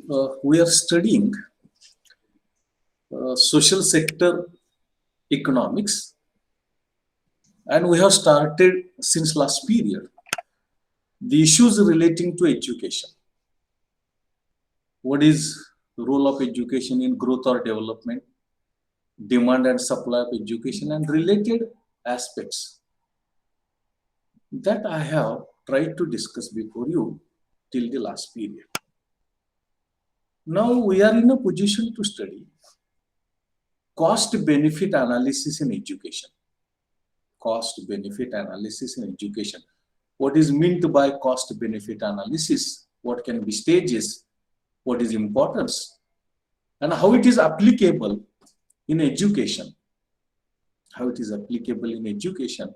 We are studying social sector economics, and we have started since last period the issues relating to education. What is the role of education in growth or development, demand and supply of education, and related aspects that I have tried to discuss before you till the last period. Now we are in a position to study cost benefit analysis in education. Cost benefit analysis in education. What is meant by cost benefit analysis? What can be stages? What is importance? And how it is applicable in education. How it is applicable in education.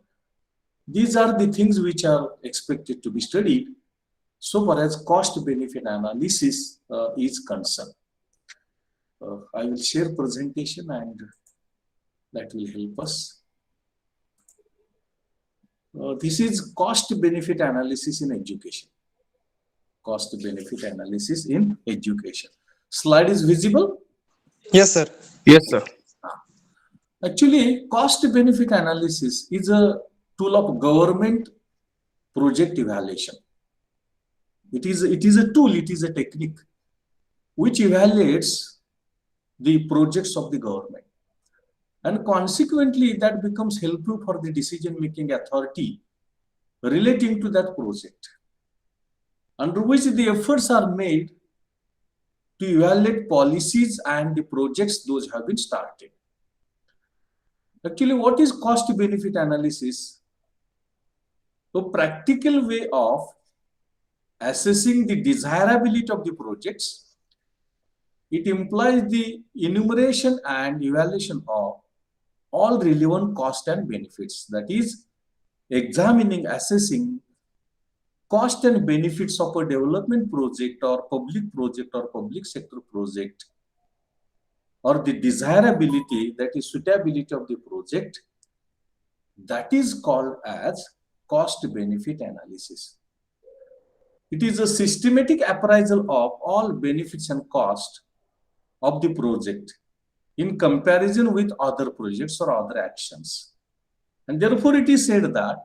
These are the things which are expected to be studied so far as cost benefit analysis is concerned. I will share presentation and that will help us. This is cost benefit analysis in education. Cost benefit analysis in education. Slide is visible? Yes, sir. Yes, sir. Actually, cost benefit analysis is a tool of government project evaluation. It is a tool, it is a technique which evaluates the projects of the government. And consequently, that becomes helpful for the decision-making authority relating to that project, under which the efforts are made to evaluate policies and the projects those have been started. Actually, what is cost-benefit analysis? A practical way of assessing the desirability of the projects. It implies the enumeration and evaluation of all relevant costs and benefits. That is, examining, assessing cost and benefits of a development project or public sector project, or the desirability, that is suitability of the project. That is called as cost benefit analysis. It is a systematic appraisal of all benefits and costs of the project in comparison with other projects or other actions. And therefore, it is said that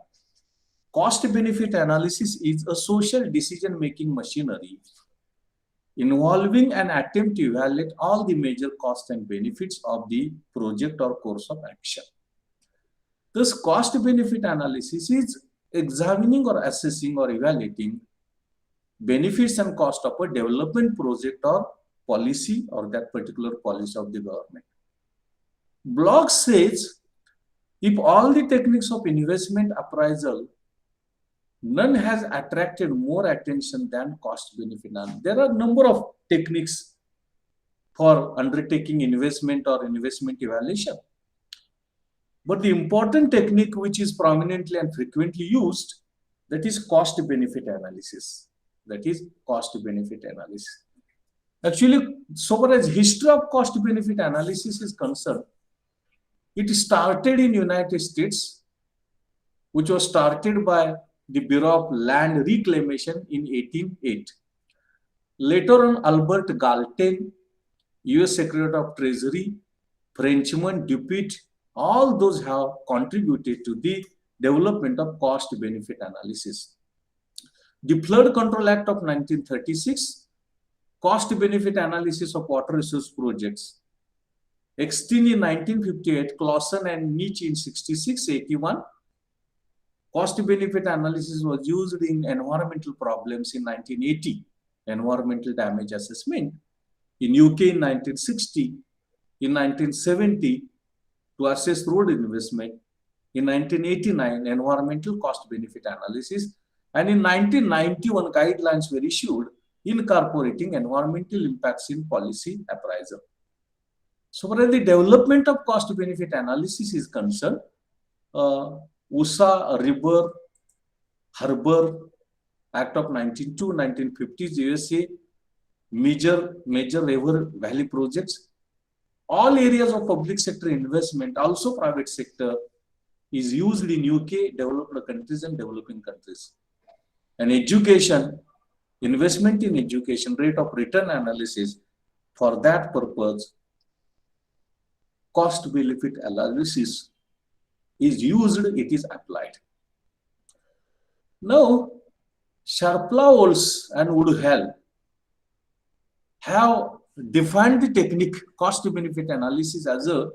cost-benefit analysis is a social decision-making machinery involving an attempt to evaluate all the major costs and benefits of the project or course of action. Thus, cost-benefit analysis is examining or assessing or evaluating benefits and cost of a development project or policy or that particular policy of the government. Block says, if all the techniques of investment appraisal, none has attracted more attention than cost benefit analysis. There are a number of techniques for undertaking investment or investment evaluation. But the important technique which is prominently and frequently used, that is cost benefit analysis. That is cost benefit analysis. Actually, so far as history of cost benefit analysis is concerned, it started in United States, which was started by the Bureau of Land Reclamation in 1808. Later on, Albert Galton, US Secretary of Treasury, Frenchman Dupuit, all those have contributed to the development of cost benefit analysis. The Flood Control Act of 1936, cost benefit analysis of water resource projects. Eckstein in 1958, Clausen and Nietzsche in 66-81. Cost benefit analysis was used in environmental problems in 1980, environmental damage assessment. In UK in 1960, in 1970, to assess road investment. In 1989, environmental cost benefit analysis. And in 1991, guidelines were issued incorporating environmental impacts in policy appraisal. So far as the development of cost benefit analysis is concerned, USA River Harbor Act of 1902, 1950s USA, major river valley projects, all areas of public sector investment, also private sector, is used in UK, developed countries and developing countries. And education, investment in education, rate of return analysis. For that purpose, cost benefit analysis is used, it is applied. Now, Sharplowolfs and Woodhull have defined the technique cost benefit analysis as a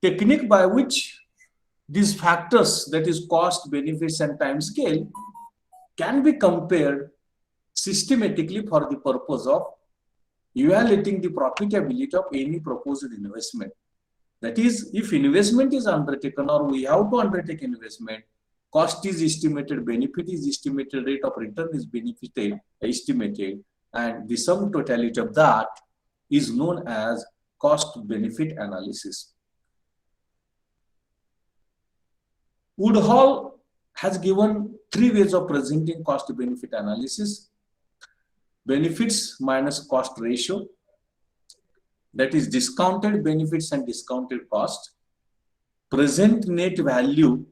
technique by which these factors, that is cost, benefits, and time scale, can be compared systematically for the purpose of evaluating the profitability of any proposed investment. That is, if investment is undertaken or we have to undertake investment, cost is estimated, benefit is estimated, rate of return is estimated, and the sum totality of that is known as cost benefit analysis. Woodhull has given three ways of presenting cost benefit analysis: benefits minus cost ratio, that is discounted benefits and discounted cost; present net value,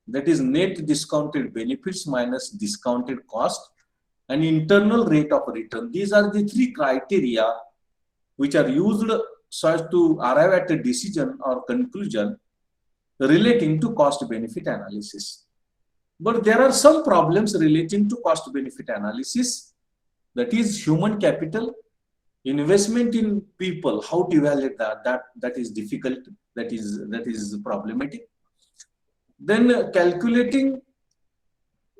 that is net discounted benefits minus discounted cost; and internal rate of return. These are the three criteria which are used so as to arrive at a decision or conclusion relating to cost benefit analysis. But there are some problems relating to cost benefit analysis, that is human capital, investment in people, how to evaluate that is difficult, that is problematic. Then calculating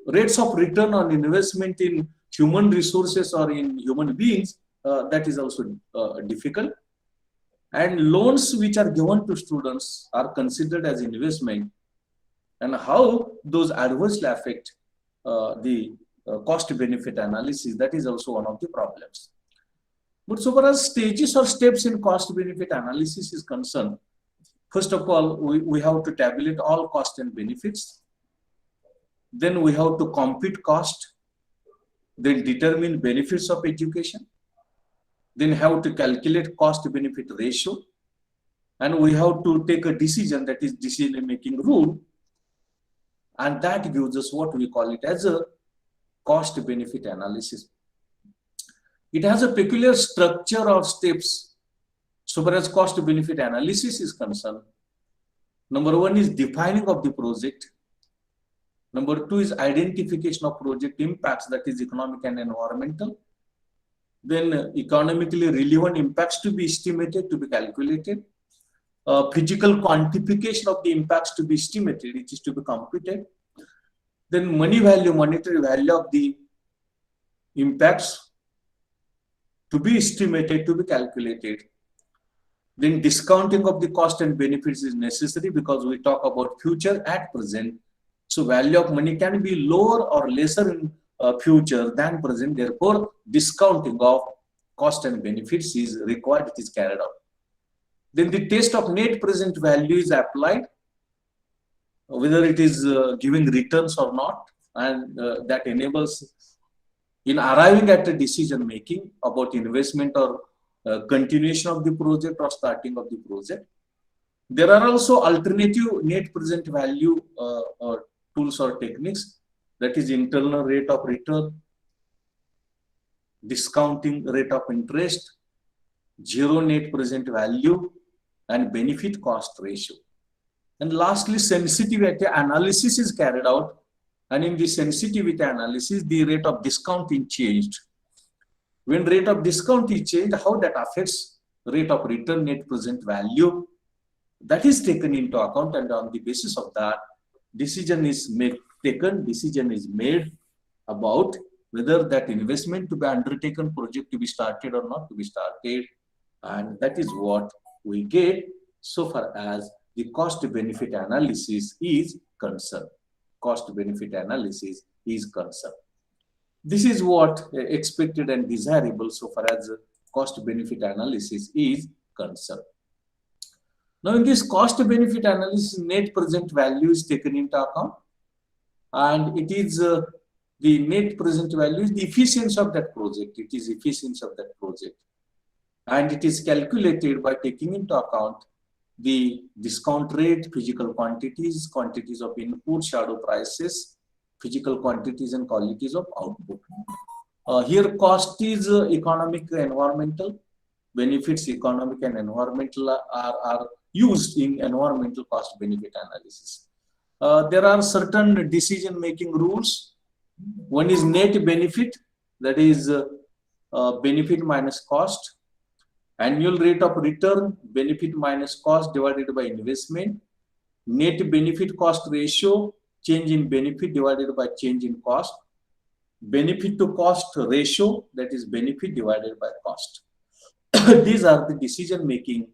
rates of return on investment in human resources or in human beings, that is also difficult. And loans which are given to students are considered as investment, and how those adversely affect the cost benefit analysis, that is also one of the problems. But so far as stages or steps in cost benefit analysis is concerned, first of all, we have to tabulate all costs and benefits. Then we have to compute cost, then determine benefits of education, then have to calculate cost benefit ratio, and we have to take a decision, that is decision making rule, and that gives us what we call it as a cost benefit analysis. It has a peculiar structure of steps so far as cost benefit analysis is concerned. Number one is defining of the project. Number two is identification of project impacts, that is economic and environmental. Then economically relevant impacts to be estimated, to be calculated. Physical quantification of the impacts to be estimated, which is to be computed. Then money value, monetary value of the impacts to be estimated, to be calculated. Then discounting of the cost and benefits is necessary because we talk about future at present. So value of money can be lower or lesser in future than present. Therefore, discounting of cost and benefits is required, it is carried out. Then the test of net present value is applied, whether it is giving returns or not, and that enables in arriving at a decision making about investment or continuation of the project or starting of the project. There are also alternative net present value tools or techniques, that is internal rate of return, discounting rate of interest, zero net present value, and benefit cost ratio. And lastly, sensitivity analysis is carried out, and in the sensitivity analysis, the rate of discount is changed. When rate of discount is changed, how that affects rate of return net present value, that is taken into account, and on the basis of that, decision is made about whether that investment to be undertaken, project to be started or not to be started, and that is what we get so far as the cost benefit analysis is concerned. Cost benefit analysis is concerned. This is what expected and desirable so far as cost benefit analysis is concerned. Now, in this cost benefit analysis, net present value is taken into account, and it is the net present value is the efficiency of that project. It is efficiency of that project, and it is calculated by taking into account the discount rate, physical quantities, quantities of input, shadow prices, physical quantities and qualities of output. Here cost is economic, environmental. Benefits, economic and environmental are used in environmental cost benefit analysis. There are certain decision making rules. One is net benefit, that is benefit minus cost. Annual rate of return, benefit minus cost divided by investment. Net benefit cost ratio, change in benefit divided by change in cost. Benefit to cost ratio, that is benefit divided by cost. These are the decision making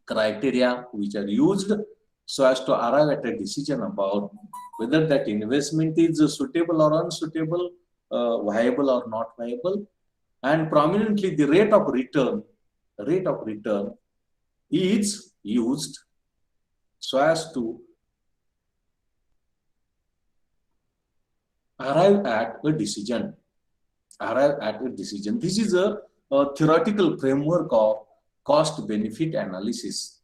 criteria which are used so as to arrive at a decision about whether that investment is suitable or unsuitable, viable or not viable. And prominently the rate of return is used so as to arrive at a decision. This is a theoretical framework of cost benefit analysis.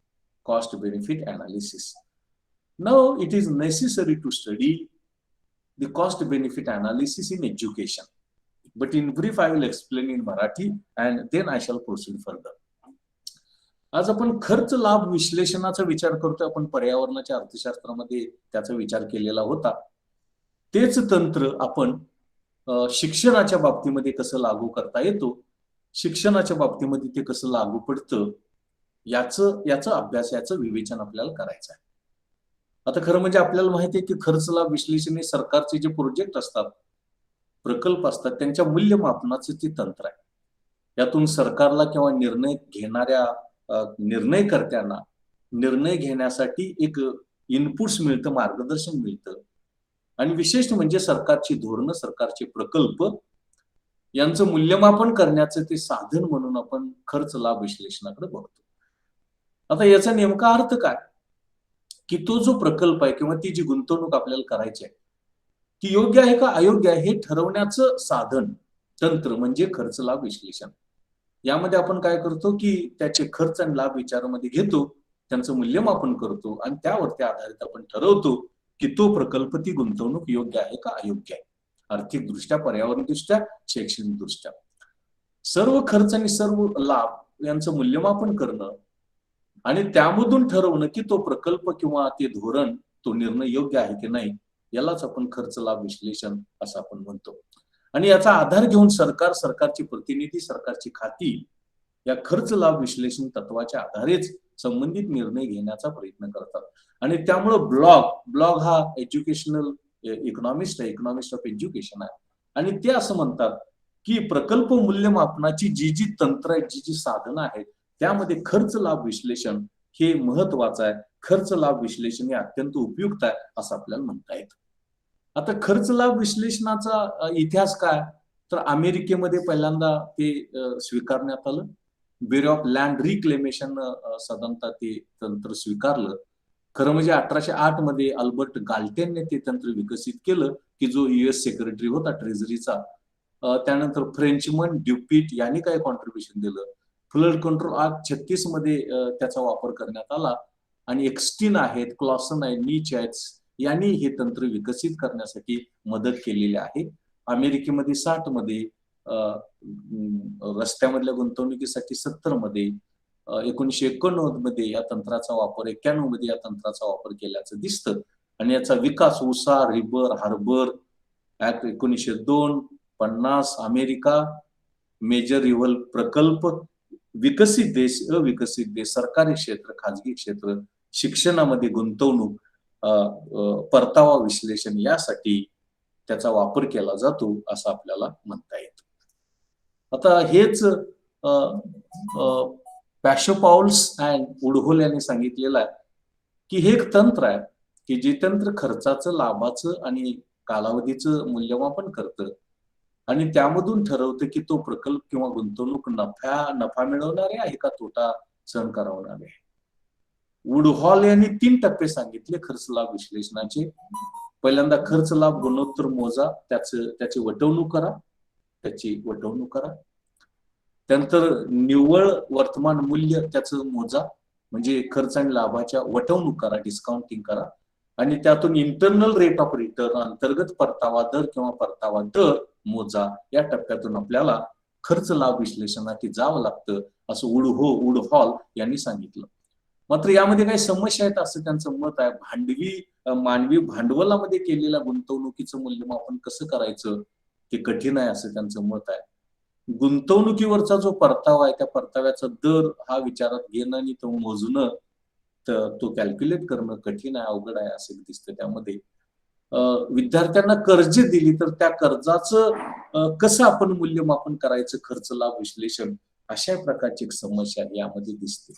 Now it is necessary to study the cost benefit analysis in education. But in brief, I will explain in Marathi and then I shall proceed further. आज आपण खर्च लाभ विश्लेषणाचा विचार करतो. आपण पर्यावरणाच्या अर्थशास्त्रामध्ये त्याचा विचार केलेला होता. तेच तंत्र आपण शिक्षणाच्या बाबतीमध्ये कसं लागू करता येतो, शिक्षणाच्या बाबतीमध्ये ते कसं लागू पडतं, याचा अभ्यास, याचं विवेचन आपल्याला करायचं आहे. आता खरं म्हणजे आपल्याला माहिती आहे की खर्च लाभ विश्लेषण हे सरकारचे जे प्रोजेक्ट असतात, प्रकल्प असतात, त्यांच्या मूल्यमापनाचं ते तंत्र आहे. यातून सरकारला किंवा निर्णयकर्त्यांना निर्णय घेण्यासाठी एक इनपुट्स मिळतं, मार्गदर्शन मिळतं. आणि विशेष म्हणजे सरकारची धोरणं, सरकारचे प्रकल्प यांचं मूल्यमापन करण्याचं ते साधन म्हणून आपण खर्च लाभ विश्लेषणाकडे बघतो. आता याचा नेमका अर्थ काय, की तो जो प्रकल्प आहे किंवा ती जी गुंतवणूक आपल्याला करायची आहे ती योग्य आहे का अयोग्य आहे हे ठरवण्याचं साधन, तंत्र म्हणजे खर्च लाभ विश्लेषण. यामध्ये आपण काय करतो की त्याचे खर्च आणि लाभ विचारामध्ये घेतो, त्यांचं मूल्यमापन करतो आणि त्यावरती आधारित आपण ठरवतो की तो प्रकल्प, ती गुंतवणूक योग्य आहे का अयोग्य आहे, आर्थिकदृष्ट्या, पर्यावरणदृष्ट्या, शैक्षणिकदृष्ट्या. सर्व खर्च आणि सर्व लाभ यांचं मूल्यमापन करणं आणि त्यामधून ठरवणं की तो प्रकल्प किंवा ते धोरण, तो निर्णय योग्य आहे की नाही, यालाच आपण खर्च लाभ विश्लेषण असं आपण म्हणतो. आणि याचा आधार घेऊन सरकारचे प्रतिनिधी, सरकारची खाती या खर्च लाभ विश्लेषण तत्वाच्या आधारेच संबंधित निर्णय घेण्याचा प्रयत्न करतात. आणि त्यामुळे ब्लॉग हा एज्युकेशनल इकॉनॉमिस्ट आहे, इकॉनॉमिस्ट ऑफ एज्युकेशन आहे. आणि ते असं म्हणतात की प्रकल्प मूल्यमापनाची जी तंत्र आहेत, जी साधनं आहेत, त्यामध्ये खर्च लाभ विश्लेषण हे महत्वाचं आहे. खर्च लाभ विश्लेषण हे अत्यंत उपयुक्त आहे असं आपल्याला म्हणता येतं. आता खर्च लाभ विश्लेषणाचा इतिहास काय, तर अमेरिकेमध्ये पहिल्यांदा ते स्वीकारण्यात आलं. ब्युरो ऑफ लँड रिक्लेमेशन साधारणतः ते तंत्र स्वीकारलं. खरं म्हणजे 1808 मध्ये अल्बर्ट गाल्टेनने ते तंत्र विकसित केलं, की जो US सेक्रेटरी होता ट्रेझरीचा. त्यानंतर फ्रेंचमन ड्युपिट यांनी काय कॉन्ट्रीब्युशन दिलं. फ्लड कंट्रोल ऍक्ट 36 मध्ये त्याचा वापर करण्यात आला. आणि एक्स्टिन आहेत, क्लॉसन आहे, नीच आहेत, यांनी हे तंत्र विकसित करण्यासाठी मदत केलेली आहे. अमेरिकेमध्ये 60 मध्ये, रस्त्यामधल्या गुंतवणुकीसाठी 70 मध्ये, 1989 मध्ये या तंत्राचा वापर, 91 मध्ये या तंत्राचा वापर केल्याचं दिसतं. आणि याचा विकास उसा, रिबर, हार्बर ऍक्ट 1902, 50, अमेरिका, मेजर रिव्हल प्रकल्प, विकसित देश, अविकसित देश, सरकारी क्षेत्र, खाजगी क्षेत्र, शिक्षणामध्ये गुंतवणूक, परतावा विश्लेषण यासाठी त्याचा वापर केला जातो असं आपल्याला म्हणता येतं. आता हेच पॅशोपाउल्स अँड वुडहोल यांनी सांगितलेलं आहे की हे एक तंत्र आहे की जे तंत्र खर्चाचं, लाभाचं आणि कालावधीचं मूल्यमापन करतं आणि त्यामधून ठरवतं की तो प्रकल्प किंवा गुंतवणूक नफा मिळवणारे आहे का तोटा सहन करावणारे आहे. वुडहॉल यांनी 3 टप्पे सांगितले खर्च लाभ विश्लेषणाचे. पहिल्यांदा खर्च लाभ गुणोत्तर मोजा, त्याची वटवणूक करा. त्यानंतर निव्वळ वर्तमान मूल्य त्याचं मोजा, म्हणजे खर्च आणि लाभाच्या वटवणूक करा, डिस्काउंटिंग करा. आणि त्यातून इंटरनल रेट ऑफ रिटर्न, अंतर्गत परतावा दर किंवा परतावा दर मोजा. या टप्प्यातून आपल्याला खर्च लाभ विश्लेषणासाठी जावं लागतं, असं वुडहॉल यांनी सांगितलं. मात्र यामध्ये काही समस्या आहेत असं त्यांचं मत आहे. मानवी भांडवलामध्ये केलेल्या गुंतवणुकीचं मूल्यमापन कसं करायचं ते कठीण आहे असं त्यांचं मत आहे. गुंतवणुकीवरचा जो परतावा आहे त्या परताव्याचा दर हा विचारात घेणं आणि तो मोजणं, तर तो कॅल्क्युलेट करणं कठीण आहे, अवघड आहे असं दिसतं. त्यामध्ये विद्यार्थ्यांना कर्ज दिली तर त्या कर्जाचं कसं आपण मूल्यमापन करायचं, खर्च लाभ विश्लेषण, अशा प्रकारची एक समस्या यामध्ये दिसते.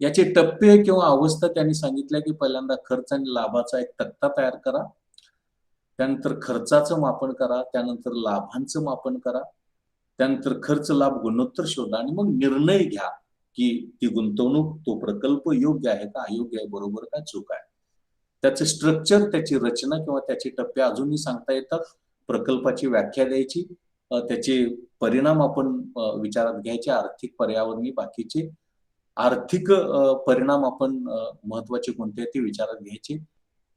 याचे टप्पे किंवा अवस्था त्यांनी सांगितल्या की पहिल्यांदा खर्च आणि लाभाचा एक तक्ता तयार करा, त्यानंतर खर्चाचं मापन करा, त्यानंतर लाभांचं मापन करा, त्यानंतर खर्च लाभ गुणोत्तर शोधा आणि मग निर्णय घ्या की ती गुंतवणूक, तो प्रकल्प योग्य आहे का अयोग्य आहे, बरोबर का चूक आहे. त्याचं स्ट्रक्चर, त्याची रचना किंवा त्याचे टप्पे अजूनही सांगता येतात. प्रकल्पाची व्याख्या द्यायची, त्याचे परिणाम आपण विचारात घ्यायचे, आर्थिक पर्यावरणीय बाकीचे आर्थिक परिणाम आपण महत्वाचे कोणते ते विचारात घ्यायचे,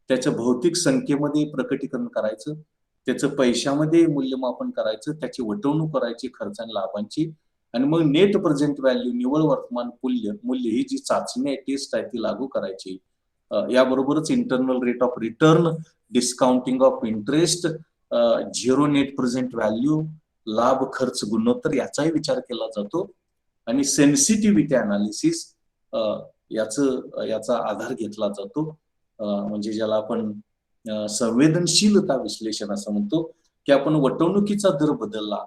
त्याचं भौतिक संख्येमध्ये प्रकटीकरण करायचं, त्याचं पैशामध्ये मूल्यमापन करायचं, त्याची वटवणूक करायची खर्च आणि लाभांची, आणि मग नेट प्रेझेंट व्हॅल्यू, निव्वळ वर्तमान मूल्य ही जी चाचणी आहे, टेस्ट आहे, ती लागू करायची. याबरोबरच internal rate of return, discounting of interest, zero net present value, लाभ खर्च गुणोत्तर याचाही विचार केला जातो. आणि सेन्सिटिव्हिटी अनालिसिस याचा आधार घेतला जातो, म्हणजे ज्याला आपण संवेदनशीलता विश्लेषण असं म्हणतो, की आपण वटवणुकीचा दर बदलला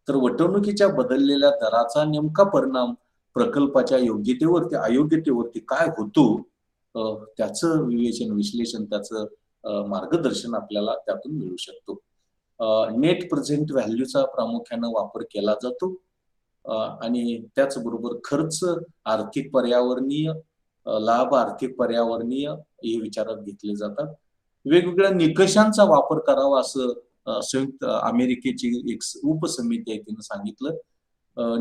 तर वटवणुकीच्या बदललेल्या दराचा नेमका परिणाम प्रकल्पाच्या योग्यतेवरती अयोग्यतेवरती काय होतो, त्याचं विवेचन, विश्लेषण, त्याचं मार्गदर्शन आपल्याला त्यातून मिळू शकतो. नेट प्रेझेंट व्हॅल्यूचा प्रामुख्याने वापर केला जातो आणि त्याचबरोबर खर्च, आर्थिक पर्यावरणीय लाभ, आर्थिक पर्यावरणीय हे विचारात घेतले जातात. वेगवेगळ्या निकषांचा वापर करावा असं संयुक्त अमेरिकेची एक उपसमिती आहे तिने सांगितलं.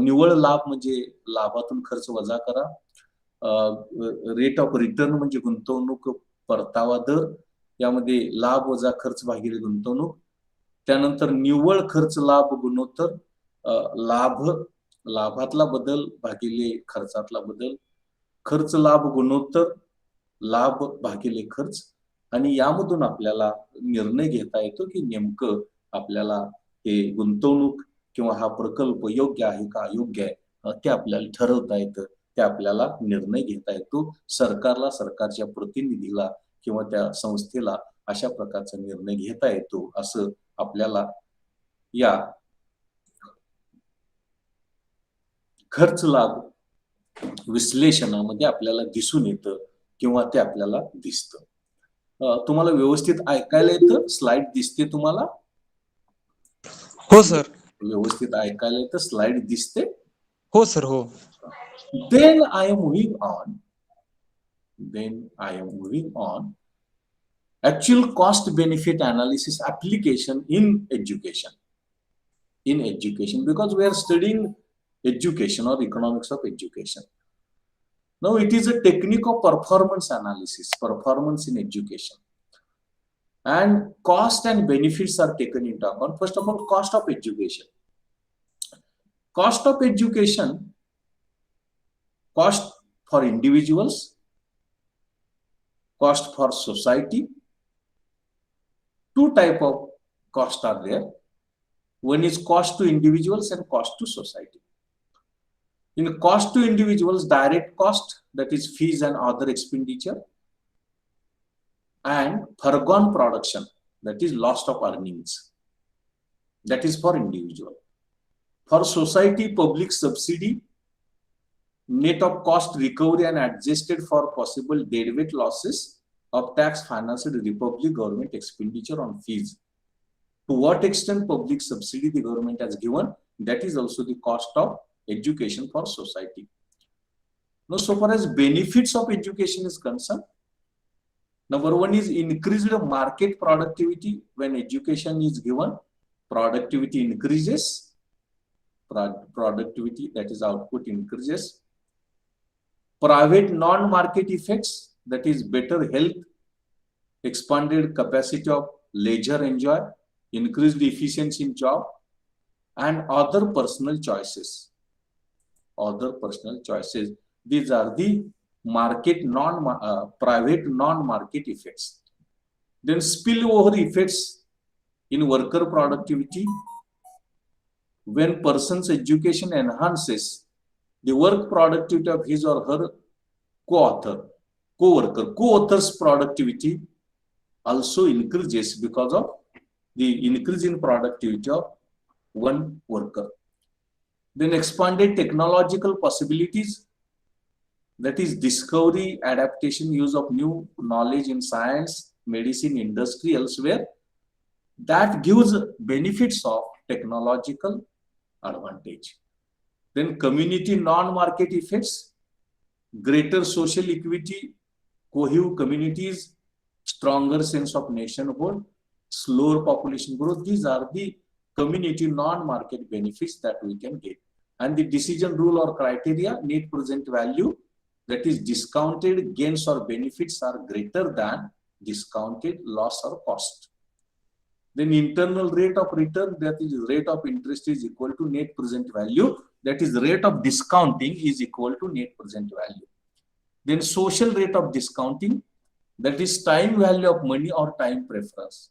निव्वळ लाभ म्हणजे लाभातून खर्च वजा करा, रेट ऑफ रिटर्न म्हणजे गुंतवणूक परतावा दर, यामध्ये लाभ वजा खर्च भागिले गुंतवणूक, त्यानंतर निव्वळ खर्च लाभ गुणोत्तर, लाभातला बदल भागिले खर्चातला बदल, खर्च लाभ गुणोत्तर, लाभ भागिले खर्च, आणि यामधून आपल्याला निर्णय घेता येतो की नेमकं आपल्याला हे गुंतवणूक किंवा हा प्रकल्प योग्य आहे का अयोग्य आहे, ते आपल्याला ठरवता येतं, ते आपल्याला निर्णय घेता येतो. सरकारला, सरकारच्या प्रतिनिधीला किंवा त्या संस्थेला अशा प्रकारचा निर्णय घेता येतो असं आपल्याला या खर्च लाभ विश्लेषणामध्ये आपल्याला दिसून येतं किंवा ते आपल्याला दिसतं. तुम्हाला व्यवस्थित ऐकायला येतं? स्लाइड दिसते तुम्हाला? हो सर. व्यवस्थित ऐकायला येतं? स्लाइड दिसते? हो सर, हो. Then I am moving on. Actual cost benefit analysis application in education. Because we are studying education or economics of education. Now it is a technique of performance analysis, performance in education. And cost and benefits are taken into account. First of all, cost of education. Cost of education, cost for individuals, cost for society. Two type of cost are there. One is cost to individuals and cost to society. In cost to individuals, direct cost, that is fees and other expenditure, and foregone production, that is loss of earnings, that is for individual. For society, public subsidy, net of cost recovery and adjusted for possible deadweight losses of tax financed republic government expenditure on fees. To what extent public subsidy the government has given, that is also the cost of education for society. Now, so far as benefits of education is concerned, number one is increased market productivity. When education is given, productivity increases. Productivity, that is output, increases. Private non-market effects, that is better health, expanded capacity of leisure enjoy, increased efficiency in job, and other personal choices. Other personal choices. These are the private non-market effects. Then spillover effects in worker productivity. When person's education enhances the work productivity of his or her co-author's productivity also increases because of the increase in productivity of one worker. Then expanded technological possibilities, that is discovery, adaptation, use of new knowledge in science, medicine, industry, elsewhere, that gives benefits of technological advantage. Then community non-market effects, greater social equity, cohesive communities, stronger sense of nationhood, slower population growth. These are the community non-market benefits that we can get. And the decision rule or criteria, net present value, that is discounted gains or benefits are greater than discounted loss or cost. Then internal rate of return, that is rate of interest, is equal to net present value, that is rate of discounting is equal to net present value. Then social rate of discounting, that is time value of money or time preference,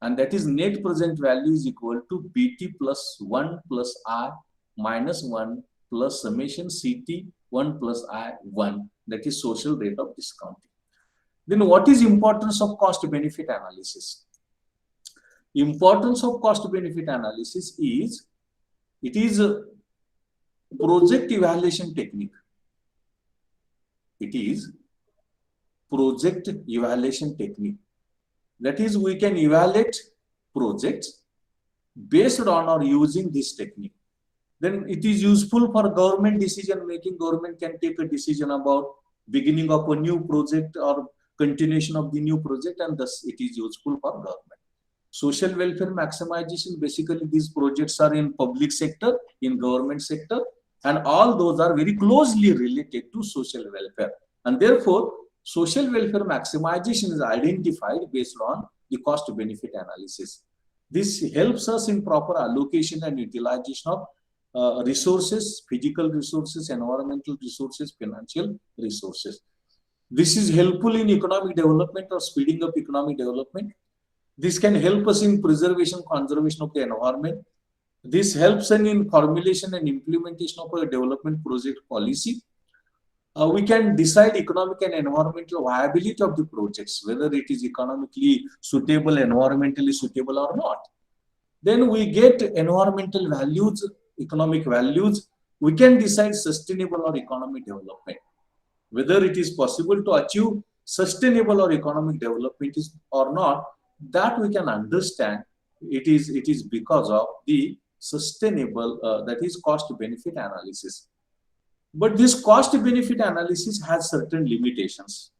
and that is net present value is equal to BT plus 1 plus I minus 1 plus summation CT 1 plus I 1, that is social rate of discounting. Then what is importance of cost benefit analysis? Importance of cost benefit analysis is, it is a project evaluation technique. It is project evaluation technique. That is, we can evaluate projects based on or using this technique. Then it is useful for government decision making. Government can take a decision about beginning of a new project or continuation of the new project, and thus it is useful for government. Social welfare maximization, basically these projects are in public sector, in government sector, and all those are very closely related to social welfare. And therefore, social welfare maximization is identified based on the cost benefit analysis. This helps us in proper allocation and utilization of resources, physical resources, environmental resources, financial resources. This is helpful in economic development or speeding up economic development. This can help us in preservation, conservation of the environment. This helps in formulation and implementation of a development project policy. We can decide economic and environmental viability of the projects, whether it is economically suitable, environmentally suitable or not. Then we get environmental values, economic values. We can decide sustainable or economic development, whether it is possible to achieve sustainable or economic development or not. That we can understand. It is because of the sustainable, that is cost benefit analysis. But this cost benefit analysis has certain limitations.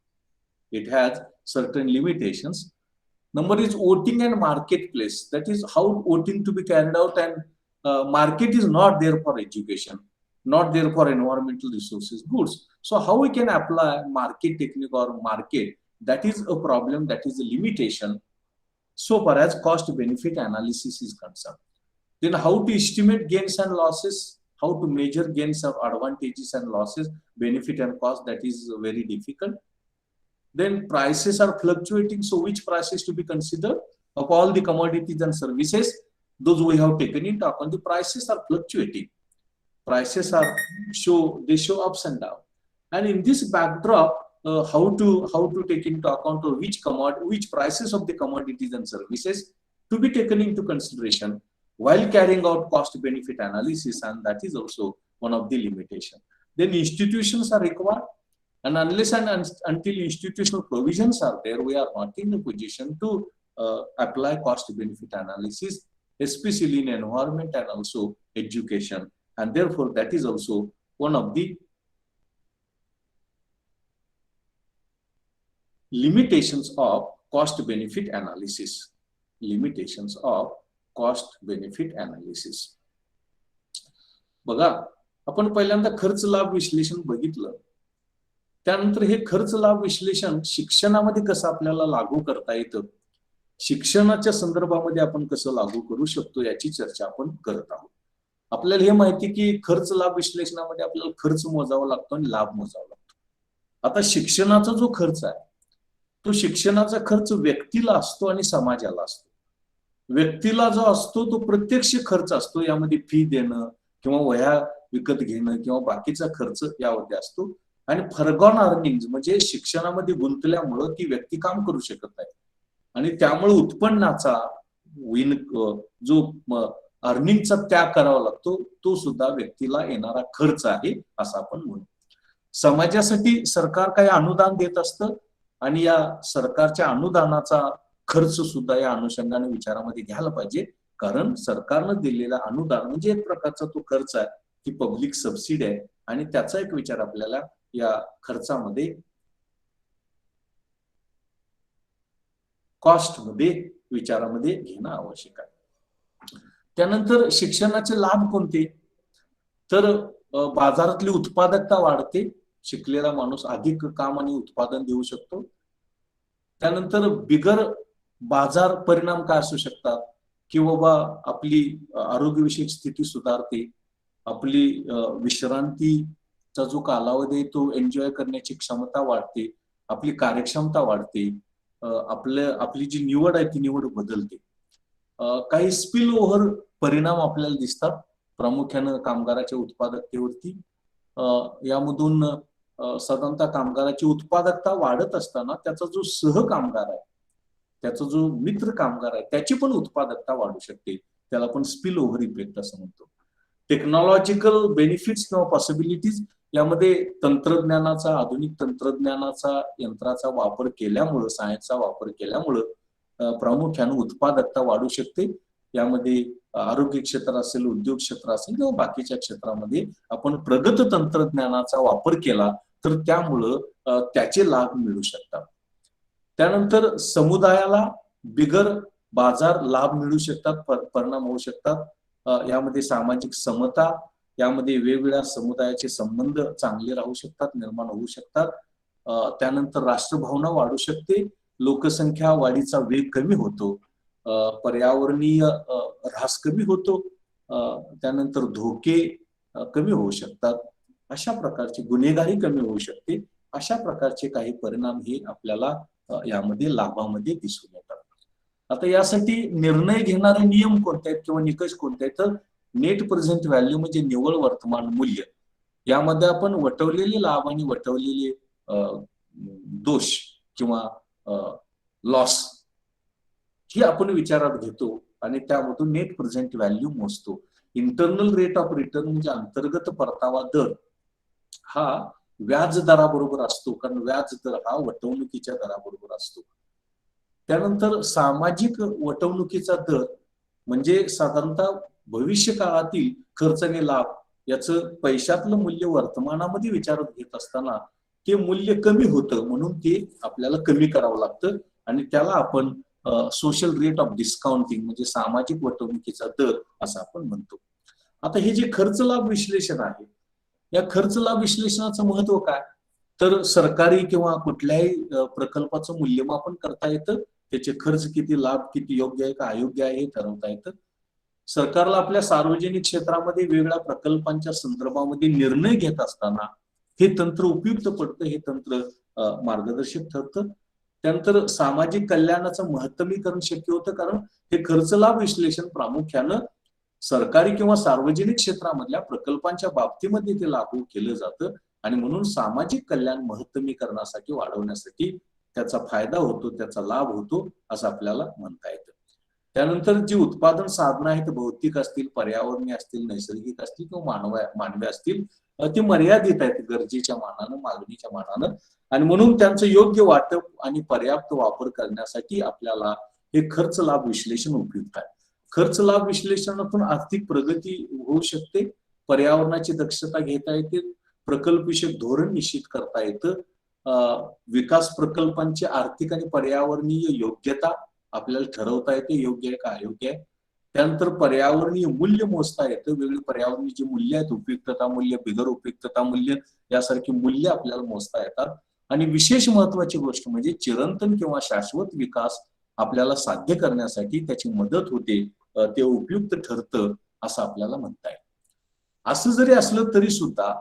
It has certain limitations. Number is voting and marketplace. That is how voting to be carried out, and market is not there for education, not there for environmental resources, goods. So how we can apply market technique or market? That is a problem, that is a limitation so far as cost benefit analysis is concerned. Then how to estimate gains and losses, how to measure gains of advantages and losses, benefit and cost, that is very difficult. Then prices are fluctuating, so which prices to be considered? Of all the commodities and services, those we have taken into account, the prices are fluctuating. Prices are show ups and downs. And in this backdrop, how to take into account or which prices of the commodities and services to be taken into consideration while carrying out cost benefit analysis, and that is also one of the limitations. Then institutions are required, and unless and until institutional provisions are there, we are not in a position to apply cost benefit analysis, especially in environment and also education. And therefore, that is also one of the limitations of cost benefit analysis. Limitations of cost benefit analysis. बघा, आपण पहिल्यांदा खर्च लाभ विश्लेषण बघितलं. त्यानंतर हे खर्च लाभ विश्लेषण शिक्षणामध्ये कसं आपल्याला लागू करता येतं, शिक्षणाच्या संदर्भामध्ये आपण कसं लागू करू शकतो याची चर्चा आपण करत आहोत. आपल्याला हे माहिती की खर्च लाभ विश्लेषणामध्ये आपल्याला खर्च मोजावा लागतो आणि लाभ मोजावा लागतो. आता शिक्षणाचा जो खर्च आहे तो शिक्षणाचा खर्च व्यक्तीला असतो आणि समाजाला असतो. व्यक्तीला जो असतो तो प्रत्यक्ष खर्च असतो, यामध्ये फी देणं किंवा वह्या विकत घेणं किंवा बाकीचा खर्च यामध्ये असतो. आणि फॉरगॉन अर्निंग म्हणजे शिक्षणामध्ये गुंतल्यामुळं ती व्यक्ती काम करू शकत नाही आणि त्यामुळे उत्पन्नाचा जो अर्निंगचा त्याग करावा लागतो, तो सुद्धा व्यक्तीला येणारा खर्च आहे असं आपण म्हणू. समाजासाठी सरकार काही अनुदान देत असतं आणि या सरकारच्या अनुदानाचा खर्च सुद्धा या अनुषंगाने विचारामध्ये घ्यायला पाहिजे, कारण सरकारनं दिलेला अनुदान म्हणजे एक प्रकारचा तो खर्च आहे, ती पब्लिक सबसिडी आहे आणि त्याचा एक विचार आपल्याला या खर्चामध्ये कॉस्टमध्ये विचारामध्ये घेणं आवश्यक आहे. त्यानंतर शिक्षणाचे लाभ कोणते, तर बाजारातली उत्पादकता वाढते, शिकलेला माणूस अधिक काम आणि उत्पादन देऊ शकतो. त्यानंतर बिगर बाजार परिणाम काय असू शकतात की बाबा आपली आरोग्यविषयक स्थिती सुधारते, आपली विश्रांतीचा जो कालावधी आहे तो एन्जॉय करण्याची क्षमता वाढते, आपली कार्यक्षमता वाढते, आपली जी निवड आहे ती निवड बदलते. काही स्पिल ओव्हर परिणाम आपल्याला दिसतात, प्रामुख्यानं कामगाराच्या उत्पादकतेवरती. यामधून साधारणतः कामगाराची उत्पादकता वाढत असताना त्याचा जो सहकामगार आहे, त्याचा जो मित्र कामगार आहे, त्याची पण उत्पादकता वाढू शकते. त्याला आपण स्पिल ओव्हर इफेक्ट असं म्हणतो. टेक्नॉलॉजिकल बेनिफिट्स किंवा पॉसिबिलिटीज, यामध्ये तंत्रज्ञानाचा, आधुनिक तंत्रज्ञानाचा, यंत्राचा वापर केल्यामुळं, सायन्सचा वापर केल्यामुळं प्रामुख्यानं उत्पादकता वाढू शकते. यामध्ये आरोग्य क्षेत्र असेल, उद्योग क्षेत्र असेल किंवा बाकीच्या क्षेत्रामध्ये आपण प्रगत तंत्रज्ञानाचा वापर केला तर त्यामुळं त्याचे लाभ मिळू शकतात. त्यानंतर समुदायाला बिगर बाजार लाभ मिळू शकतात, परिणाम होऊ शकतात. यामध्ये सामाजिक समता, यामध्ये वेगवेगळ्या समुदायाचे संबंध चांगले राहू शकतात, निर्माण होऊ शकतात. त्यानंतर राष्ट्रभावना वाढू शकते, लोकसंख्या वाढीचा वेग कमी होतो, पर्यावरणीय ऱ्हास कमी होतो, त्यानंतर धोके कमी होऊ शकतात, अशा प्रकारची गुन्हेगारी कमी होऊ शकते. अशा प्रकारचे काही परिणाम हे आपल्याला यामध्ये लाभामध्ये दिसून येतात. आता यासाठी निर्णय घेणारे नियम कोणते आहेत किंवा निकष कोणते आहेत, तर नेट प्रेझेंट व्हॅल्यू म्हणजे निव्वळ वर्तमान मूल्य. यामध्ये आपण वटवलेले लाभ आणि वटवलेले दोष किंवा लॉस ही आपण विचारात घेतो आणि त्यामधून नेट प्रेझेंट व्हॅल्यू मोजतो. इंटरनल रेट ऑफ रिटर्न म्हणजे अंतर्गत परतावा दर हा व्याज दराबरोबर असतो, कारण व्याज दर हा वटवणुकीच्या दराबरोबर असतो. त्यानंतर सामाजिक वटवणुकीचा दर म्हणजे साधारणतः भविष्य काळातील खर्च आणि लाभ याचं पैशातलं मूल्य वर्तमानामध्ये विचारात घेत असताना ते मूल्य कमी होतं, म्हणून ते आपल्याला कमी करावं लागतं आणि त्याला आपण सोशल रेट ऑफ डिस्काउंटिंग म्हणजे सामाजिक वटवणुकीचा दर असं आपण म्हणतो. आता हे जे खर्च लाभ विश्लेषण आहे, या खर्च लाभ विश्लेषणाचं महत्व काय, तर सरकारी किंवा कुठल्याही प्रकल्पाचं मूल्यमापन करता येतं, त्याचे खर्च किती, लाभ किती, योग्य आहे का अयोग्य आहे हे ठरवता येतं. सरकारला आपल्या सार्वजनिक क्षेत्रामध्ये वेगवेगळ्या प्रकल्पांच्या संदर्भामध्ये निर्णय घेत असताना हे तंत्र उपयुक्त पडतं, हे तंत्र मार्गदर्शक ठरतं. त्यानंतर सामाजिक कल्याणाचं महत्तमीकरण शक्य होतं, कारण हे खर्च लाभ विश्लेषण प्रामुख्यानं सरकारी किंवा सार्वजनिक क्षेत्रामधल्या प्रकल्पांच्या बाबतीमध्ये ते लागू केलं जातं आणि म्हणून सामाजिक कल्याण महत्तमीकरणासाठी, वाढवण्यासाठी त्याचा फायदा होतो, त्याचा लाभ होतो असं आपल्याला म्हणता येतं. त्यानंतर जी उत्पादन साधनं आहेत, भौतिक असतील, पर्यावरणीय असतील, नैसर्गिक असतील किंवा मानवी असतील, ती मर्यादित आहेत गरजेच्या मानानं, मागणीच्या मानानं, आणि म्हणून त्यांचं योग्य वाटप आणि पर्याप्त वापर करण्यासाठी आपल्याला हे खर्च लाभ विश्लेषण उपयुक्त आहे. खर्च लाभ विश्लेषणातून आर्थिक प्रगती होऊ शकते, पर्यावरणाची दक्षता घेता येते, प्रकल्पविषयक धोरण निश्चित करता येतं, विकास प्रकल्पांची आर्थिक आणि पर्यावरणीय योग्यता आपल्याला ठरवता येते, योग्य आहे का अयोग्य आहे. त्यानंतर पर्यावरणीय मूल्य मोजता येतं. वेगळी पर्यावरणीय जी मूल्य आहेत, उपयुक्तता मूल्य, बिगर उपयुक्तता मूल्य, यासारखी मूल्य आपल्याला मोजता येतात. आणि विशेष महत्वाची गोष्ट म्हणजे चिरंतन किंवा शाश्वत विकास आपल्याला साध्य करण्यासाठी त्याची मदत होते, ते उपयुक्त ठरतं असं आपल्याला म्हणता येईल. असं जरी असलं तरी सुद्धा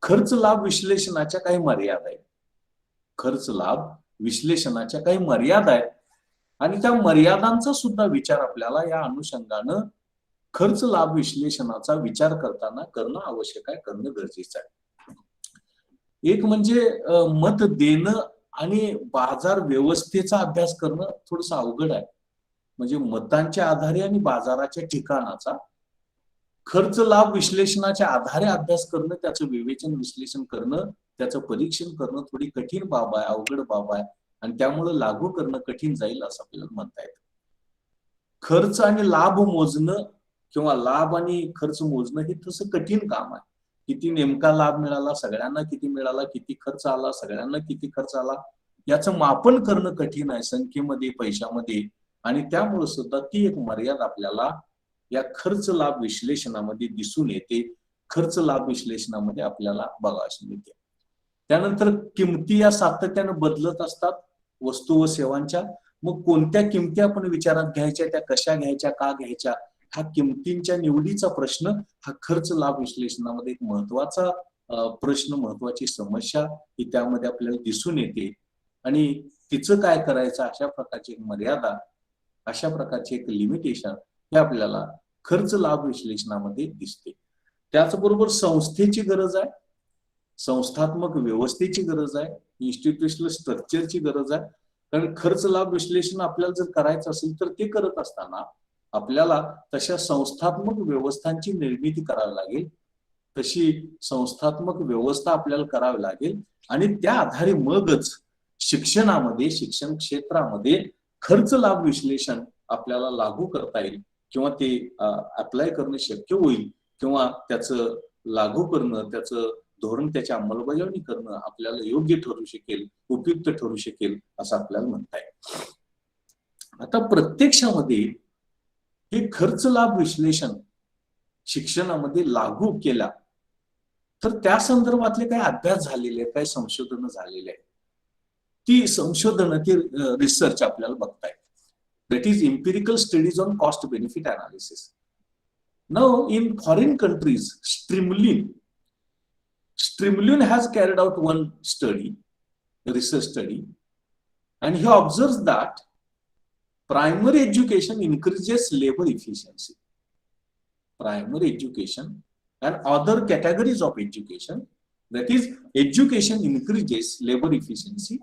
खर्च लाभ विश्लेषणाच्या काही मर्यादा आहेत. खर्च लाभ विश्लेषणाच्या काही मर्यादा आहेत आणि त्या मर्यादांचा सुद्धा विचार आपल्याला या अनुषंगानं खर्च लाभ विश्लेषणाचा विचार करताना करणं आवश्यक आहे, करणं गरजेचं आहे. एक म्हणजे मत देणं आणि बाजार व्यवस्थेचा अभ्यास करणं थोडंसं अवघड आहे. म्हणजे मतांच्या आधारे आणि बाजाराच्या ठिकाणाचा खर्च लाभ विश्लेषणाच्या आधारे अभ्यास करणं, त्याचं विवेचन विश्लेषण करणं, त्याचं परीक्षण करणं थोडी कठीण बाब आहे, अवघड बाब आहे आणि त्यामुळे लागू करणं कठीण जाईल असं आपल्याला म्हणता येतं. खर्च आणि लाभ मोजणं किंवा लाभ आणि खर्च मोजणं हे तसं कठीण काम आहे. किती नेमका लाभ मिळाला, सगळ्यांना किती मिळाला, किती खर्च आला, सगळ्यांना किती खर्च आला, याचं मापन करणं कठीण आहे संख्येमध्ये, पैशामध्ये. आणि त्यामुळे सुद्धा ती एक मर्यादा आपल्याला या खर्च लाभ विश्लेषणामध्ये दिसून येते, खर्च लाभ विश्लेषणामध्ये आपल्याला बघायला मिळते. त्यानंतर किमती या सातत्यानं बदलत असतात वस्तू व सेवांच्या. मग कोणत्या किमती आपण विचारात घ्यायच्या, त्या कशा घ्यायच्या, का घ्यायच्या, हा किमतींच्या निवडीचा प्रश्न हा खर्च लाभ विश्लेषणामध्ये एक महत्वाचा प्रश्न, महत्वाची समस्या ही त्यामध्ये आपल्याला दिसून येते. आणि तिचं काय करायचं, अशा प्रकारची एक मर्यादा, अशा प्रकारची एक लिमिटेशन हे आपल्याला खर्च लाभ विश्लेषणामध्ये दिसते. त्याचबरोबर संस्थेची गरज आहे, संस्थात्मक व्यवस्थेची गरज आहे, इन्स्टिट्यूशनल स्ट्रक्चरची गरज आहे. कारण खर्च लाभ विश्लेषण आपल्याला जर करायचं असेल तर ते करत असताना आपल्याला तशा संस्थात्मक व्यवस्थांची निर्मिती करावी लागेल, तशी संस्थात्मक व्यवस्था आपल्याला करावी लागेल आणि त्या आधारे मगच शिक्षणामध्ये, शिक्षण क्षेत्रामध्ये खर्च लाभ विश्लेषण आपल्याला लागू करता येईल किंवा ते अप्लाय करणं शक्य होईल किंवा त्याचं लागू करणं, त्याचं धोरण, त्याची अंमलबजावणी करणं आपल्याला योग्य ठरू शकेल, उपयुक्त ठरू शकेल असं आपल्याला म्हणता येईल. आता प्रत्यक्षामध्ये हे खर्च लाभ विश्लेषण शिक्षणामध्ये लागू केला तर त्या संदर्भातले काही अभ्यास झालेले आहेत, काही संशोधन झालेले आहेत. ती संशोधन, ती रिसर्च आपल्याला बघता येईल. That is empirical studies on cost benefit analysis. Now in foreign countries, Strimlin has carried out one study, a research study, and he observes that primary education increases labor efficiency. Primary education and other categories of education, that is education increases labor efficiency.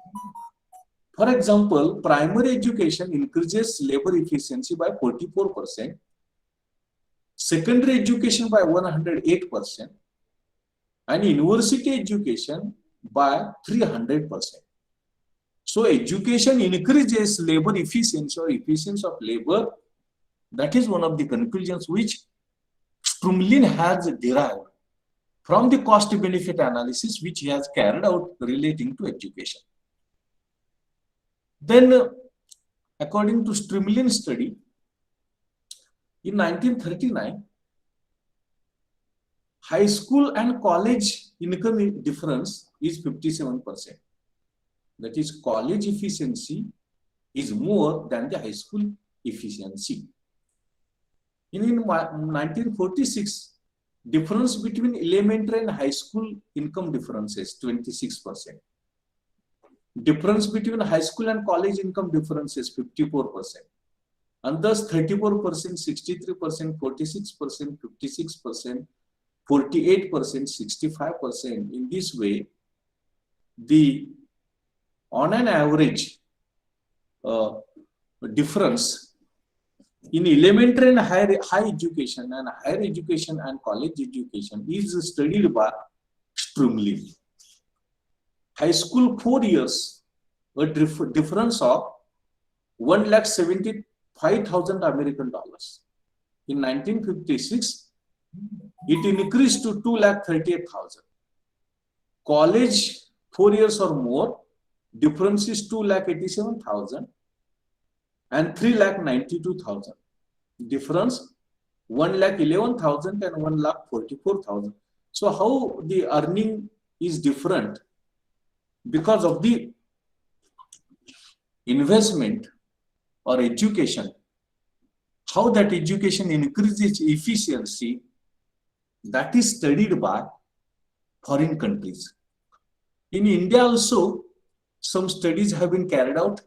For example, primary education increases labor efficiency by 44%, secondary education by 108%, and university education by 300%. So education increases labor efficiency or efficiency of labor. That is one of the conclusions which Strumlin has derived from the cost benefit analysis which he has carried out relating to education. Then, according to Strimlin study, in 1939, high school and college income difference is 57%. That is, college efficiency is more than the high school efficiency. In 1946, difference between elementary and high school income difference is 26%. Difference between high school and college income difference is 54%. And thus 34%, 63%, 46%, 56%, 48%, 65%. In this way, on an average, difference in elementary and high education and higher education and college education is studied by Strumlin. High school 4 years, a difference of 1,75,000 American dollars. In 1956, it increased to 2,38,000. College 4 years or more, difference is 2,87,000 and 3,92,000. difference 1,11,000 and 1,44,000. So how the earning is different? Because of the investment or education, how that education increases efficiency, that is studied by foreign countries. In India also, some studies have been carried out.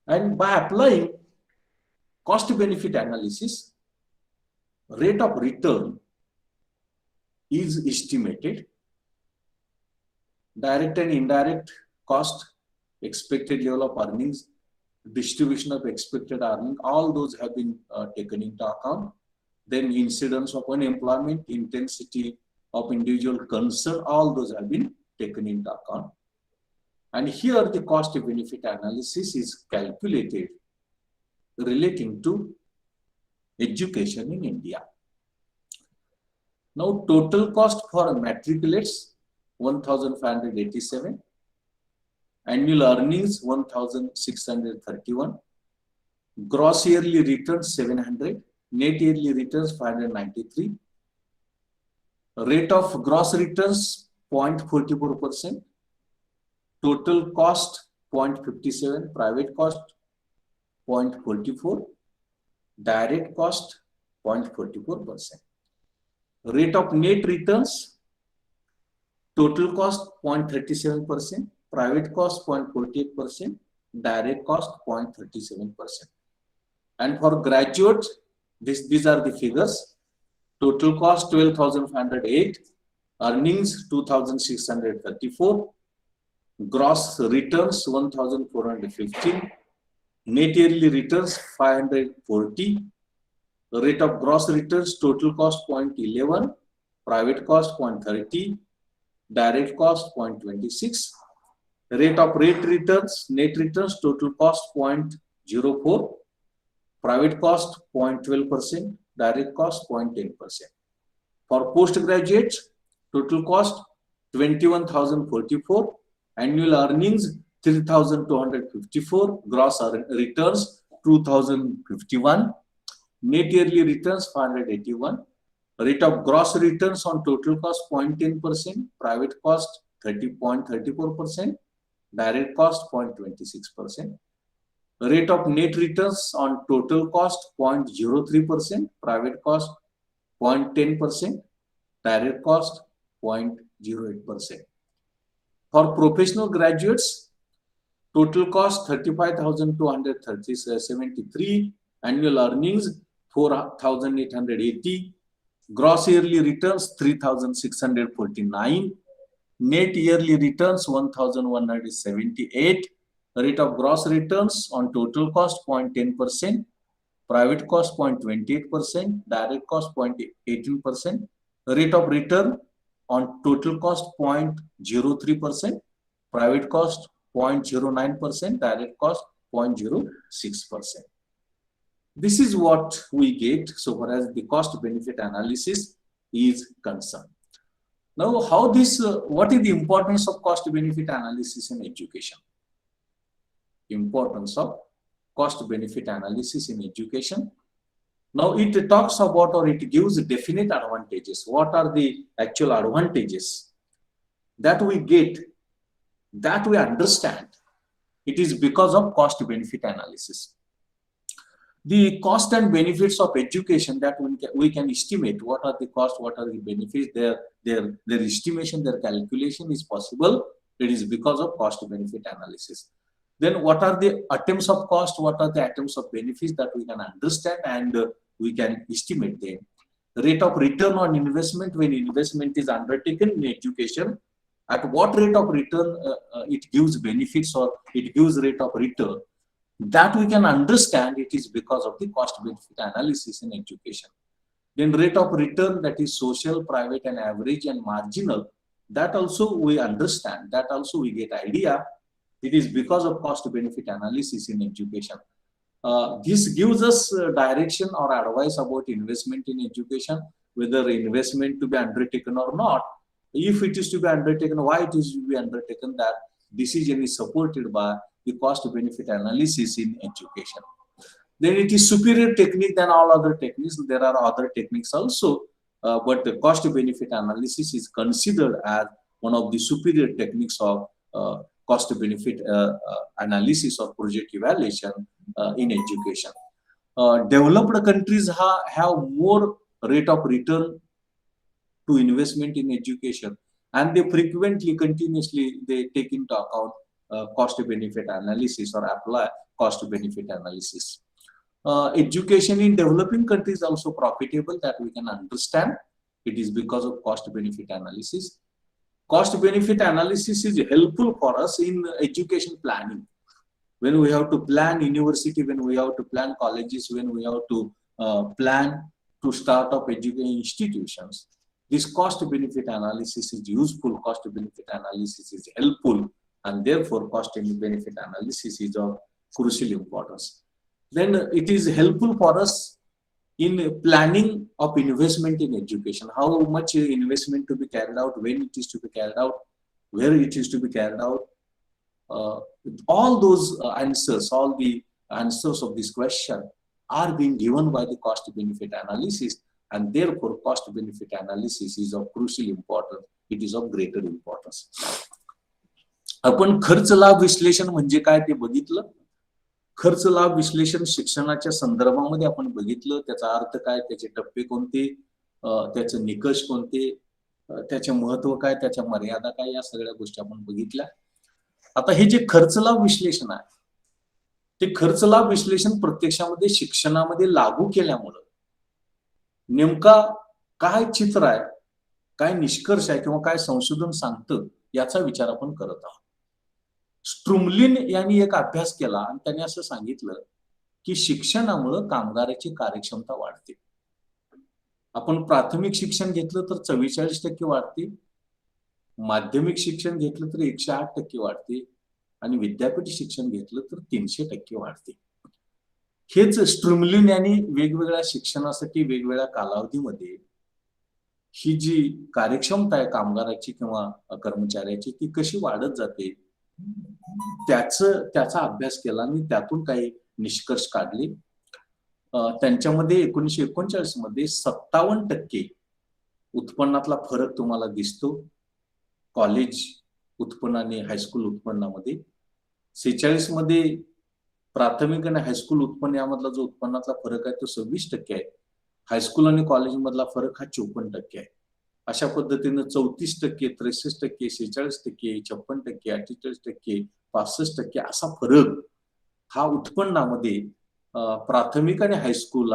And by applying cost benefit analysis, rate of return is estimated. Direct and indirect cost, expected level of earnings, distribution of expected earning, all those have been taken into account. Then incidence of unemployment, intensity of individual concern, all those have been taken into account. And here the cost benefit analysis is calculated relating to education in India. Now total cost for matriculates 1,587, annual earnings 1,631, gross yearly returns 700, net yearly returns 593, rate of gross returns 0.44%, total cost 0.57, private cost 0.44, direct cost 0.44%. Rate of net returns, total cost 0.37%, private cost 0.48%, direct cost 0.37%. And for graduates, these are the figures. Total cost 12,508, earnings 2,634, gross returns 1,415, net yearly returns 540, rate of gross returns, total cost 0.11, private cost 0.30, direct cost 0.26, rate of returns, net returns, total cost 0.04, private cost 0.12%, direct cost 0.10%. For postgraduates, total cost 21,044, annual earnings 3,254, gross returns 2,051, net yearly returns 581, rate of gross returns on total cost 0.10%, private cost 30.34%, direct cost 0.26%, rate of net returns on total cost 0.03%, private cost 0.10%, direct cost 0.08%. For professional graduates, total cost 35,273, annual earnings 4,880, gross yearly returns 3,649, net yearly returns 1,178, rate of gross returns on total cost 0.10%, private cost 0.28%, direct cost 0.18%, rate of return on total cost 0.03%, private cost 0.09%, direct cost 0.06%. This is what we get so far as the cost benefit analysis is concerned. Now, what is the importance of cost benefit analysis in education? Importance of cost benefit analysis in education. Now it talks about, or it gives definite advantages. What are the actual advantages that we get, that we understand? It is because of cost benefit analysis. The cost and benefits of education that we can estimate. What are the costs, what are the benefits, their estimation, their calculation is possible. It is because of cost benefit analysis. Then what are the items of cost, what are the items of benefits that we can understand and we can estimate them. Rate of return on investment, when investment is undertaken in education, at what rate of return it gives benefits or it gives rate of return, that we can understand. It is because of the cost benefit analysis in education. Then rate of return, that is social, private and average and marginal, that also we understand, that also we get idea. It is because of cost benefit analysis in education. This gives us direction or advice about investment in education, whether investment to be undertaken or not. If it is to be undertaken, why it is to be undertaken, that decision is supported by the cost benefit analysis in education. Then it is superior technique than all other techniques. There are other techniques also, but the cost benefit analysis is considered as one of the superior techniques of cost benefit analysis or project evaluation in education. Developed countries have more rate of return to investment in education, and they frequently, continuously, they take into account cost benefit analysis or apply cost benefit analysis. Education in developing countries also profitable, that we can understand. It is because of cost benefit analysis. Cost benefit analysis is helpful for us in education planning. When we have to plan university, when we have to plan colleges, when we have to plan to start up education institutions, this cost benefit analysis is useful, cost benefit analysis is helpful, and therefore cost benefit analysis is of crucial importance. Then it is helpful for us in planning of investment in education, how much investment to be carried out, when it is to be carried out, where it is to be carried out. All those answers, all the answers of this question are being given by the cost benefit analysis, and therefore cost benefit analysis is of crucial importance. It is of greater importance. आपण खर्च लाभ विश्लेषण म्हणजे काय ते बघितलं. खर्च लाभ विश्लेषण शिक्षणाच्या संदर्भामध्ये आपण बघितलं. त्याचा अर्थ काय, त्याचे टप्पे कोणते, त्याचे निकष कोणते, त्याचे महत्व काय, त्याच्या मर्यादा काय, या सगळ्या गोष्टी आपण बघितल्या. आता हे जे खर्च लाभ विश्लेषण आहे, ते खर्च लाभ विश्लेषण प्रत्यक्षामध्ये शिक्षणामध्ये लागू केल्यामुळं नेमका काय चित्र आहे, काय निष्कर्ष आहे, किंवा काय संशोधन सांगतं, याचा विचार आपण करत आहोत. स्ट्रुमलिन यांनी एक अभ्यास केला आणि त्यांनी असं सांगितलं की शिक्षणामुळे कामगाराची कार्यक्षमता वाढते. आपण प्राथमिक शिक्षण घेतलं तर 44% वाढते, माध्यमिक शिक्षण घेतलं तर 108% वाढते, आणि विद्यापीठ शिक्षण घेतलं तर 300% वाढते. हेच स्ट्रुमलिन यांनी वेगवेगळ्या शिक्षणासाठी वेगवेगळ्या कालावधीमध्ये ही जी कार्यक्षमता आहे कामगाराची किंवा कर्मचाऱ्याची, ती कशी वाढत जाते, त्याचा अभ्यास केला आणि त्यातून काही निष्कर्ष काढले. त्यांच्यामध्ये 1939 मध्ये 57% उत्पन्नातला फरक तुम्हाला दिसतो कॉलेज उत्पन्न आणि हायस्कूल उत्पन्नामध्ये. 46 मध्ये प्राथमिक आणि हायस्कूल उत्पन्न यामधला जो उत्पन्नातला फरक आहे तो 26% आहे. हायस्कूल आणि कॉलेज मधला फरक हा 54% आहे. अशा पद्धतीने 34%, 63%, 46%, 56%, 48%, 65% असा फरक हा उत्पन्नामध्ये प्राथमिक आणि हायस्कूल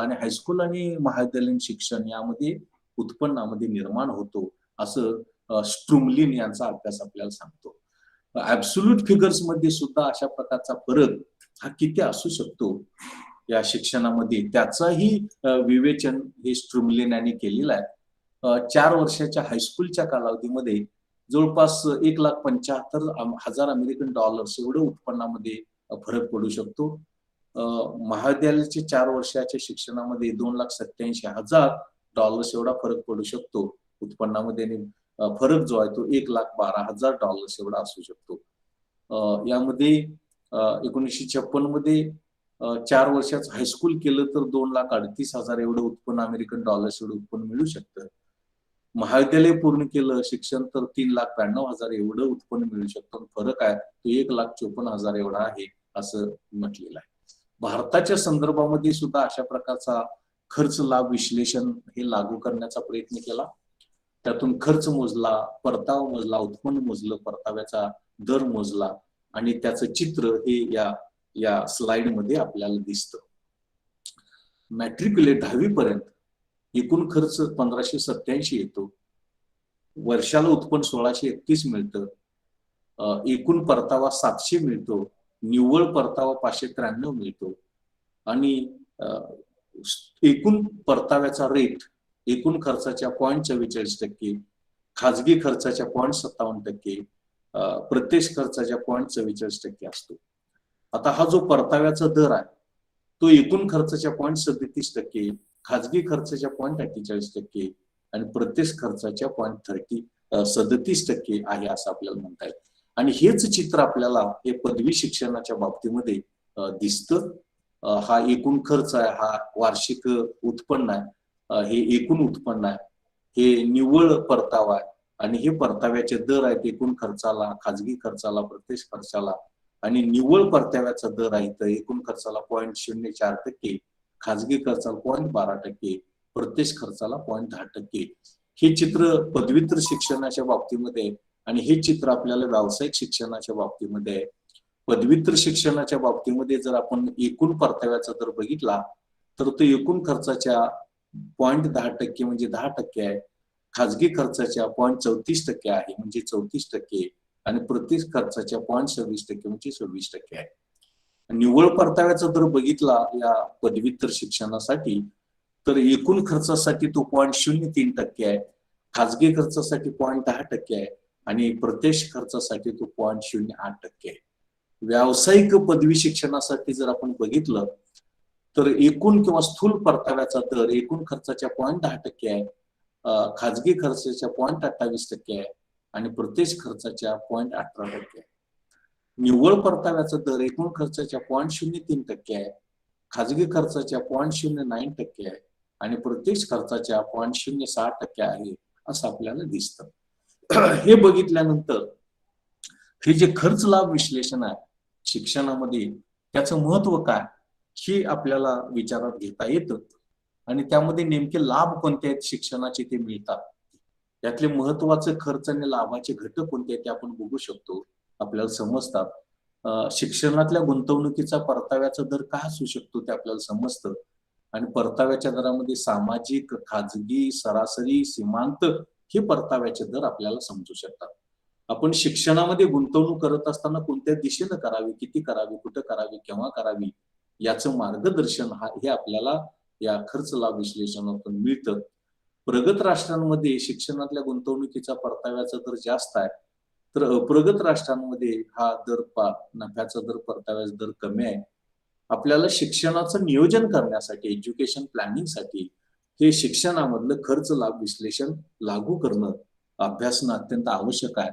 आणि महाविद्यालयीन शिक्षण यामध्ये उत्पन्नामध्ये निर्माण होतो, असं स्ट्रुमलिन यांचा अभ्यास आपल्याला सांगतो. ऍब्सोल्यूट फिगर्स मध्ये सुद्धा अशा प्रकारचा फरक हा किती असू शकतो या शिक्षणामध्ये, त्याचाही विवेचन हे स्ट्रुमलिन यांनी केलेलं आहे. 4 वर्षाच्या हायस्कूलच्या कालावधीमध्ये जवळपास 1,75,000 अमेरिकन डॉलर्स एवढं उत्पन्नामध्ये फरक पडू शकतो. महाविद्यालयाच्या 4 वर्षाच्या शिक्षणामध्ये 2,87,000 डॉलर्स एवढा फरक पडू शकतो उत्पन्नामध्ये, आणि फरक जो आहे तो 1,12,000 डॉलर्स एवढा असू शकतो. यामध्ये 1956 मध्ये 4 वर्षाचं हायस्कूल केलं तर 2,38,000 एवढं उत्पन्न, अमेरिकन डॉलर्स एवढं उत्पन्न मिळू शकतं. महाविद्यालय पूर्ण केलं शिक्षण तर 3,92,000 एवढं उत्पन्न मिळू शकतं. फरक आहे तो 1,54,000 एवढा आहे असं म्हटलेलं आहे. भारताच्या संदर्भामध्ये सुद्धा अशा प्रकारचा खर्च लाभ विश्लेषण हे लागू करण्याचा प्रयत्न केला. त्यातून खर्च मोजला, परतावा मोजला, उत्पन्न मोजलं, परताव्याचा दर मोजला, आणि त्याचं चित्र हे या स्लाइड मध्ये आपल्याला दिसतं. मॅट्रिक्युलेट 10वी पर्यंत एकूण खर्च 1,587 येतो, वर्षाला उत्पन्न 1,631 मिळतं, एकूण परतावा 700 मिळतो, निव्वळ परतावा 593 मिळतो, आणि एकूण परताव्याचा रेट एकूण खर्चाच्या 0.44%, खाजगी खर्चाच्या 0.57%, प्रत्यक्ष खर्चाच्या 0.44% असतो. आता हा जो परताव्याचा दर आहे तो एकूण खर्चाच्या 0.37%, खाजगी खर्चाच्या 0.48% आणि प्रत्यक्ष खर्चाच्या 0.37% आहे असं आपल्याला म्हणता येईल. आणि हेच चित्र आपल्याला हे पदवी शिक्षणाच्या बाबतीमध्ये दिसतं. हा एकूण खर्च आहे, हा वार्षिक उत्पन्न आहे, हे एकूण उत्पन्न आहे, हे निव्वळ परतावा आहे आणि हे परताव्याचे दर आहेत एकूण खर्चाला, खाजगी खर्चाला, प्रत्यक्ष खर्चाला आणि निव्वळ परताव्याचा दर आहे तर एकूण खर्चाला 0.04%, खाजगी खर्चाला 0.12%, प्रत्यक्ष खर्चाला 0.10%. हे चित्र पदव्युत्तर शिक्षणाच्या बाबतीमध्ये आणि हे चित्र आपल्याला व्यावसायिक शिक्षणाच्या बाबतीमध्ये आहे. पदव्युत्तर शिक्षणाच्या बाबतीमध्ये जर आपण एकूण परताव्याचा दर बघितला तर तो एकूण खर्चाच्या 0.10% म्हणजे 10% आहे, खाजगी खर्चाच्या 0.34% आहे म्हणजे 34% आणि प्रत्यक्ष खर्चाच्या 0.26% म्हणजे 26% आहे. निव्वळ परताव्याचा दर बघितला या पदव्युत्तर शिक्षणासाठी तर एकूण खर्चासाठी तो 0.03% आहे, खाजगी खर्चासाठी 0.10% आहे आणि प्रत्यक्ष खर्चासाठी तो 0.08% आहे. व्यावसायिक पदवी शिक्षणासाठी जर आपण बघितलं तर एकूण किंवा स्थूल परताव्याचा दर एकूण खर्चाच्या 0.10% आहे, खाजगी खर्चाच्या 0.28% आहे आणि प्रत्यक्ष खर्चाच्या 0.18% आहे. निव्वळ परताव्याचा दर एकूण खर्चाच्या 0.03% आहे, खाजगी खर्चाच्या 0.09% आहे आणि प्रत्यक्ष खर्चाच्या 0.06% आहे असं आपल्याला दिसतं. हे बघितल्यानंतर हे जे खर्च लाभ विश्लेषण आहे शिक्षणामध्ये त्याचं महत्व काय हे आपल्याला विचारात घेता येतं आणि त्यामध्ये नेमके लाभ कोणते आहेत शिक्षणाचे ते मिळतात, यातले महत्वाचे खर्च आणि लाभाचे घटक कोणते आहेत ते आपण बघू शकतो, आपल्याला समजतात. शिक्षणातल्या गुंतवणुकीचा परताव्याचा दर काय असू शकतो ते आपल्याला समजतं आणि परताव्याच्या दरामध्ये सामाजिक, खाजगी, सरासरी, सीमांत हे परताव्याचे दर आपल्याला समजू शकतात. आपण शिक्षणामध्ये गुंतवणूक करत असताना कोणत्या दिशेनं करावी, किती करावी, कुठं करावी, केव्हा करावी याचं मार्गदर्शन हे आपल्याला या खर्च लाभ विश्लेषणातून मिळतं. प्रगत राष्ट्रांमध्ये शिक्षणातल्या गुंतवणुकीचा परताव्याचा दर जास्त आहे तर अप्रगत राष्ट्रांमध्ये हा दर नफ्याचा दर, परताव्याचा दर कमी आहे. आपल्याला शिक्षणाचं नियोजन करण्यासाठी, एज्युकेशन प्लॅनिंगसाठी हे शिक्षणामधलं खर्च लाभ विश्लेषण लागू करणं, अभ्यासणं अत्यंत आवश्यक आहे.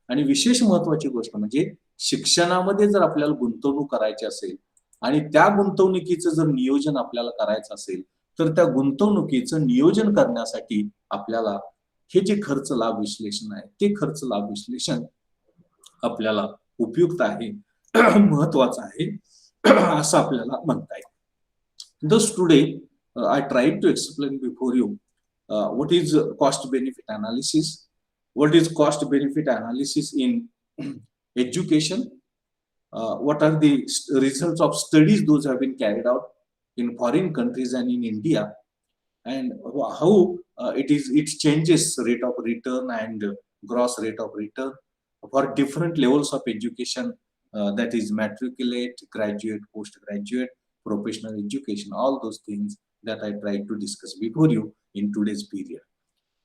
आणि विशेष महत्वाची गोष्ट म्हणजे शिक्षणामध्ये जर आपल्याला गुंतवणूक करायची असेल आणि त्या गुंतवणुकीचं जर नियोजन आपल्याला करायचं असेल तर त्या गुंतवणुकीचं नियोजन करण्यासाठी आपल्याला हे जे खर्च लाभ विश्लेषण आहे ते खर्च लाभ विश्लेषण आपल्याला उपयुक्त आहे, महत्वाचं आहे असं आपल्याला म्हणता येईल. Thus today I tried to explain before you what is cost benefit analysis, what is cost benefit analysis in education, what are the results of studies those have been carried out in foreign countries and in India, and how it changes rate of return and gross rate of return for different levels of education, that is matriculate, graduate, postgraduate, professional education, all those things that I tried to discuss before you in today's period.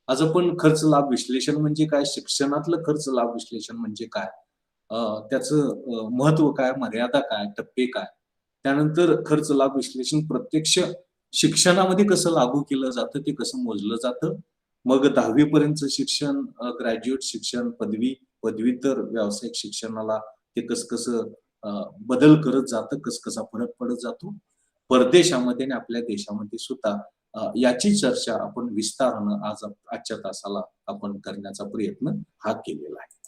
आज आपण खर्च लाभ विश्लेषण म्हणजे काय, शिक्षणातलं खर्च लाभ विश्लेषण म्हणजे काय, त्याचं महत्व काय, मर्यादा काय, टप्पे काय, त्यानंतर खर्च लाभ विश्लेषण प्रत्यक्ष शिक्षणामध्ये कसं लागू केलं जातं, ते कसं मोजलं जातं, मग 10वी पर्यंतचं शिक्षण, ग्रॅज्युएट शिक्षण, पदवी, पदव्युत्तर व्यावसायिक शिक्षणाला ते कसं बदल करत जातं, कसा फरक पडत जातो परदेशामध्ये आणि आपल्या देशामध्ये सुद्धा, याची चर्चा आपण विस्तारानं आजच्या तासाला आपण करण्याचा प्रयत्न हा केलेला आहे.